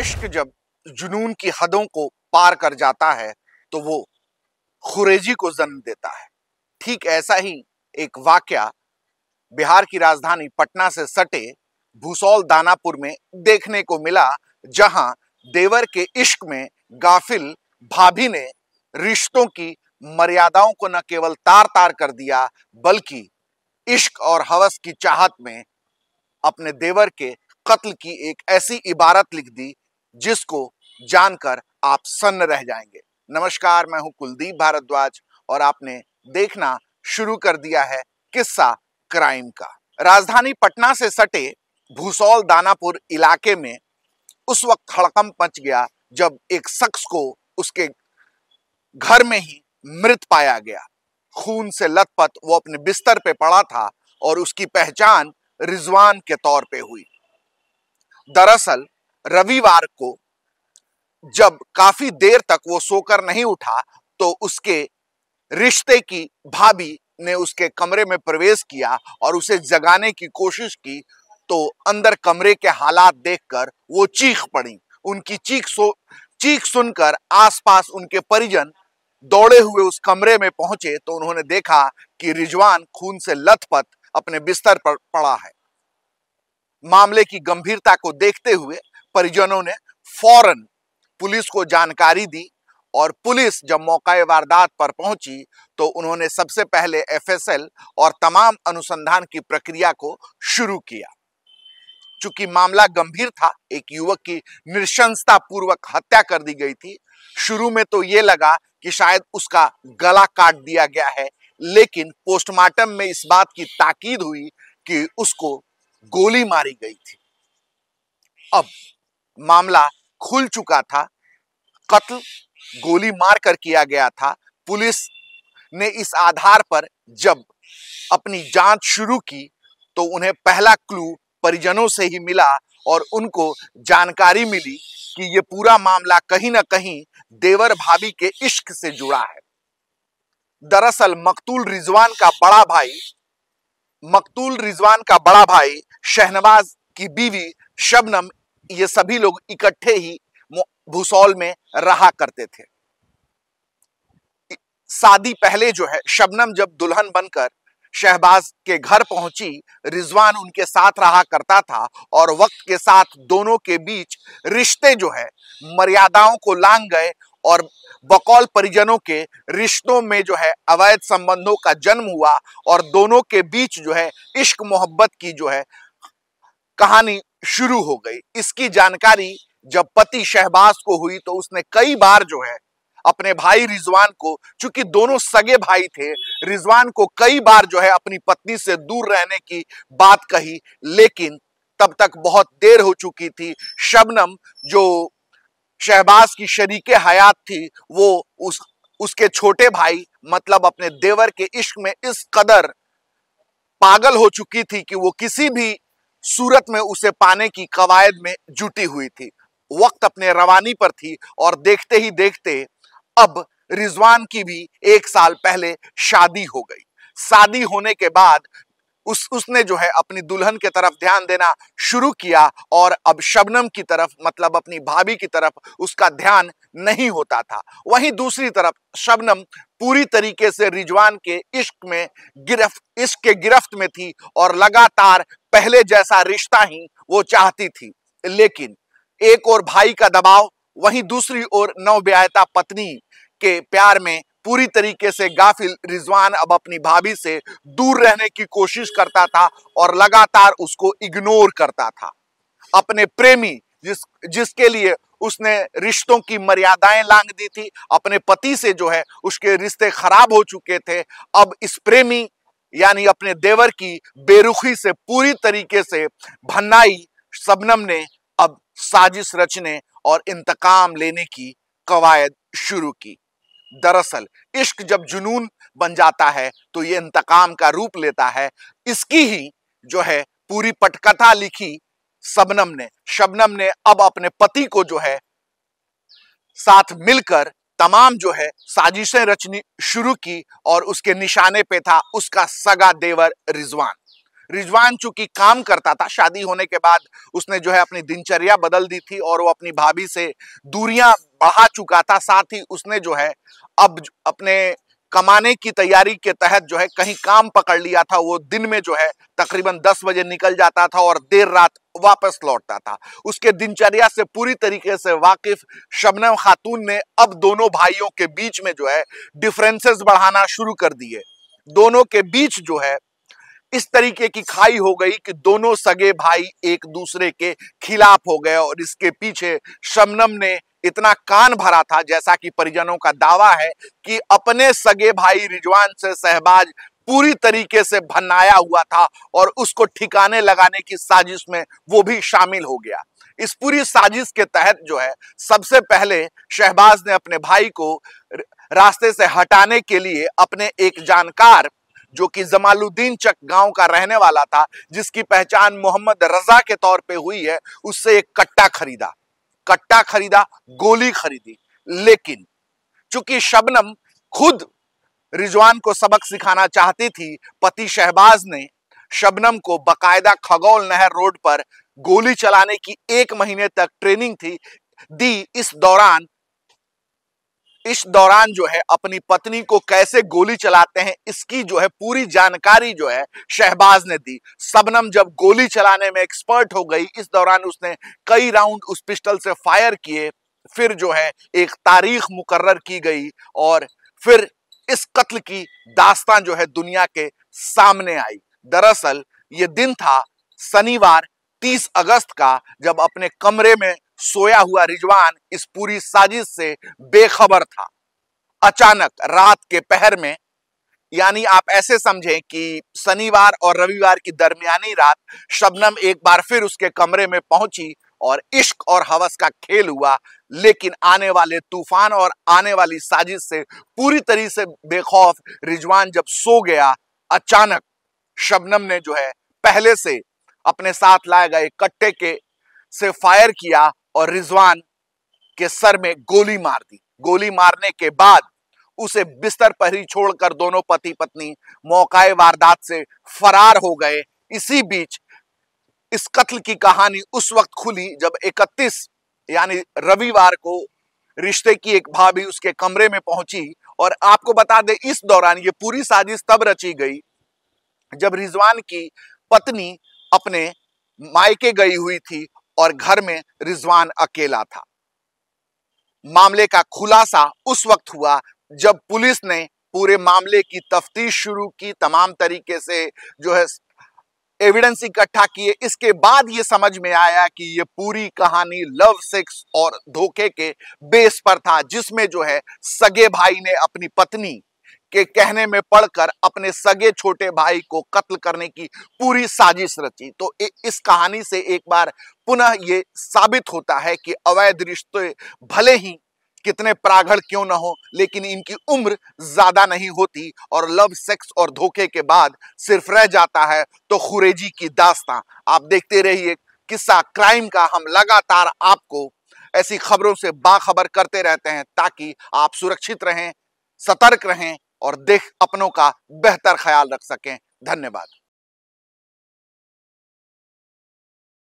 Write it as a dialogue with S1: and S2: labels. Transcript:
S1: इश्क जब जुनून की हदों को पार कर जाता है तो वो खुरेजी को जन्म देता है। ठीक ऐसा ही एक वाकया बिहार की राजधानी पटना से सटे भूसौल दानापुर में देखने को मिला, जहां देवर के इश्क में गाफिल भाभी ने रिश्तों की मर्यादाओं को न केवल तार तार कर दिया, बल्कि इश्क और हवस की चाहत में अपने देवर के कत्ल की एक ऐसी इबारत लिख दी जिसको जानकर आप सन्न रह जाएंगे। नमस्कार, मैं हूं कुलदीप भारद्वाज और आपने देखना शुरू कर दिया है किस्सा क्राइम का। राजधानी पटना से सटे भूसौल दानापुर इलाके में उस वक्त हड़कंप मच गया जब एक शख्स को उसके घर में ही मृत पाया गया। खून से लथपथ वो अपने बिस्तर पे पड़ा था और उसकी पहचान रिजवान के तौर पे हुई। दरअसल रविवार को जब काफी देर तक वो सोकर नहीं उठा तो उसके रिश्ते की भाभी ने उसके कमरे में प्रवेश किया और उसे जगाने की कोशिश की, तो अंदर कमरे के हालात देखकर वो चीख पड़ी। उनकी चीख सुनकर आसपास उनके परिजन दौड़े हुए उस कमरे में पहुंचे तो उन्होंने देखा कि रिजवान खून से लथपथ अपने बिस्तर पर पड़ा है। मामले की गंभीरता को देखते हुए परिजनों ने फौरन पुलिस को जानकारी दी और पुलिस जब मौका वारदात पर पहुंची तो उन्होंने सबसे पहले एफएसएल और तमाम अनुसंधान की प्रक्रिया को शुरू किया। चूंकि मामला गंभीर था, एक युवक की नृशंसता पूर्वक हत्या कर दी गई थी। शुरू में तो ये लगा कि शायद उसका गला काट दिया गया है, लेकिन पोस्टमार्टम में इस बात की ताकीद हुई कि उसको गोली मारी गई थी। अब मामला खुल चुका था, कत्ल गोली मारकर किया गया था। पुलिस ने इस आधार पर जब अपनी जांच शुरू की तो उन्हें पहला क्लू परिजनों से ही मिला और उनको जानकारी मिली कि ये पूरा मामला कहीं ना कहीं देवर भाभी के इश्क से जुड़ा है। दरअसल मकतूल रिजवान का बड़ा भाई शहनवाज की बीवी शबनम, ये सभी लोग इकट्ठे ही भूसौल में रहा करते थे। शादी पहले जो है शबनम जब दुल्हन बनकर शहबाज के घर पहुंची, रिजवान उनके साथ रहा करता था और वक्त के साथ दोनों के बीच रिश्ते जो है मर्यादाओं को लांघ गए और बकौल परिजनों के रिश्तों में जो है अवैध संबंधों का जन्म हुआ और दोनों के बीच जो है इश्क मोहब्बत की जो है कहानी शुरू हो गई। इसकी जानकारी जब पति शहबाज को हुई तो उसने कई बार जो है अपने भाई रिजवान को, चूंकि दोनों सगे भाई थे, रिजवान को कई बार जो है अपनी पत्नी से दूर रहने की बात कही, लेकिन तब तक बहुत देर हो चुकी थी। शबनम जो शहबाज की शरीके हयात थी, वो उसके छोटे भाई मतलब अपने देवर के इश्क में इस कदर पागल हो चुकी थी कि वो किसी भी सूरत में उसे पाने की कवायद में जुटी हुई थी। वक्त अपने रवानी पर थी और देखते ही देखते अब रिजवान की भी 1 साल पहले शादी हो गई। शादी होने के बाद उसने जो है अपनी दुल्हन की तरफ ध्यान देना शुरू किया और अब शबनम की तरफ मतलब अपनी भाभी की तरफ उसका ध्यान नहीं होता था। वहीं दूसरी तरफ शबनम पूरी तरीके से रिजवान के इश्क के गिरफ्त में थी और लगातार पहले जैसा रिश्ता ही वो चाहती थी। लेकिन एक और भाई का दबाव, वहीं दूसरी ओर नवब्याहता पत्नी के प्यार में पूरी तरीके से गाफिल रिजवान अब अपनी भाभी से दूर रहने की कोशिश करता था और लगातार उसको इग्नोर करता था। अपने प्रेमी जिसके लिए उसने रिश्तों की मर्यादाएं लांघ दी थी, अपने पति से जो है उसके रिश्ते खराब हो चुके थे, अब इस प्रेमी यानी अपने देवर की बेरुखी से पूरी तरीके से भन्नाई शबनम ने अब साजिश रचने और इंतकाम लेने की कवायद शुरू की। दरअसल इश्क जब जुनून बन जाता है तो ये इंतकाम का रूप लेता है। इसकी ही जो है पूरी पटकथा लिखी शबनम ने अब अपने पति को जो है साथ मिलकर तमाम जो है साजिशें रचनी शुरू की और उसके निशाने पे था उसका सगा देवर रिजवान। रिजवान चूंकि काम करता था, शादी होने के बाद उसने जो है अपनी दिनचर्या बदल दी थी और वो अपनी भाभी से दूरियां बढ़ा चुका था। साथ ही उसने जो है अब अपने कमाने की तैयारी के तहत जो है कहीं काम पकड़ लिया था। वो दिन में जो है तकरीबन 10 बजे निकल जाता था और देर रात वापस लौटता था। उसके दिनचर्या से पूरी तरीके से वाकिफ शबनम खातून ने अब दोनों भाइयों के बीच में जो है डिफरेंसेस बढ़ाना शुरू कर दिए। दोनों के बीच जो है इस तरीके की खाई हो गई कि दोनों सगे भाई एक दूसरे के खिलाफ हो गए और इसके पीछे शबनम ने इतना कान भरा था, जैसा कि परिजनों का दावा है कि अपने सगे भाई रिजवान से शहबाज पूरी तरीके से भन्नाया हुआ था और उसको ठिकाने लगाने की साजिश में वो भी शामिल हो गया। इस पूरी साजिश के तहत जो है सबसे पहले शहबाज ने अपने भाई को रास्ते से हटाने के लिए अपने एक जानकार, जो कि जमालुद्दीन चक गांव का रहने वाला था, जिसकी पहचान मोहम्मद रजा के तौर पे हुई है, उससे एक कट्टा खरीदा, गोली खरीदी। लेकिन चूंकि शबनम खुद रिजवान को सबक सिखाना चाहती थी, पति शहबाज ने शबनम को बकायदा खगौल नहर रोड पर गोली चलाने की 1 महीने तक ट्रेनिंग दी। इस दौरान जो है अपनी पत्नी को कैसे गोली चलाते हैं इसकी जो है पूरी जानकारी जो है शहबाज ने दी। शबनम जब गोली चलाने में एक्सपर्ट हो गई, इस दौरान उसने कई राउंड उस पिस्टल से फायर किए। फिर जो है एक तारीख मुकर्रर की गई और फिर इस कत्ल की दास्तां जो है दुनिया के सामने आई। दरअसल ये दिन था शनिवार 30 अगस्त का, जब अपने कमरे में सोया हुआ रिजवान इस पूरी साजिश से बेखबर था। अचानक रात के पहर में, यानी आप ऐसे समझें कि शनिवार और रविवार की दरमियानी रात, शबनम एक बार फिर उसके कमरे में पहुंची और इश्क और हवस का खेल हुआ। लेकिन आने वाले तूफान और आने वाली साजिश से पूरी तरह से बेखौफ रिजवान जब सो गया, अचानक शबनम ने जो है पहले से अपने साथ लाए गए कट्टे से फायर किया और रिजवान के सर में गोली मार दी। गोली मारने के बाद उसे बिस्तर पर ही छोड़कर दोनों पति पत्नी मौकाए वारदात से फरार हो गए। इसी बीच इस कत्ल की कहानी उस वक्त खुली जब 31 यानी रविवार को रिश्ते की एक भाभी उसके कमरे में पहुंची। और आपको बता दें, इस दौरान ये पूरी साजिश तब रची गई जब रिजवान की पत्नी अपने मायके गई हुई थी और घर में रिजवान अकेला था। मामले का खुलासा उस वक्त हुआ जब पुलिस ने पूरे मामले की तफ्तीश शुरू की, तमाम तरीके से जो है एविडेंस इकट्ठा किए। इसके बाद ये समझ में आया कि ये पूरी कहानी लव, सेक्स और धोखे के बेस पर था, जिसमें जो है सगे भाई ने अपनी पत्नी के कहने में पड़कर अपने सगे छोटे भाई को कत्ल करने की पूरी साजिश रची। तो इस कहानी से एक बार पुनः ये साबित होता है कि अवैध रिश्ते भले ही कितने प्रागढ़ क्यों न हो, लेकिन इनकी उम्र ज्यादा नहीं होती और लव, सेक्स और धोखे के बाद सिर्फ रह जाता है तो खुरेजी की दास्तां। आप देखते रहिए किस्सा क्राइम का। हम लगातार आपको ऐसी खबरों से बाखबर करते रहते हैं ताकि आप सुरक्षित रहें, सतर्क रहें और अपनों का बेहतर ख्याल रख सकें। धन्यवाद।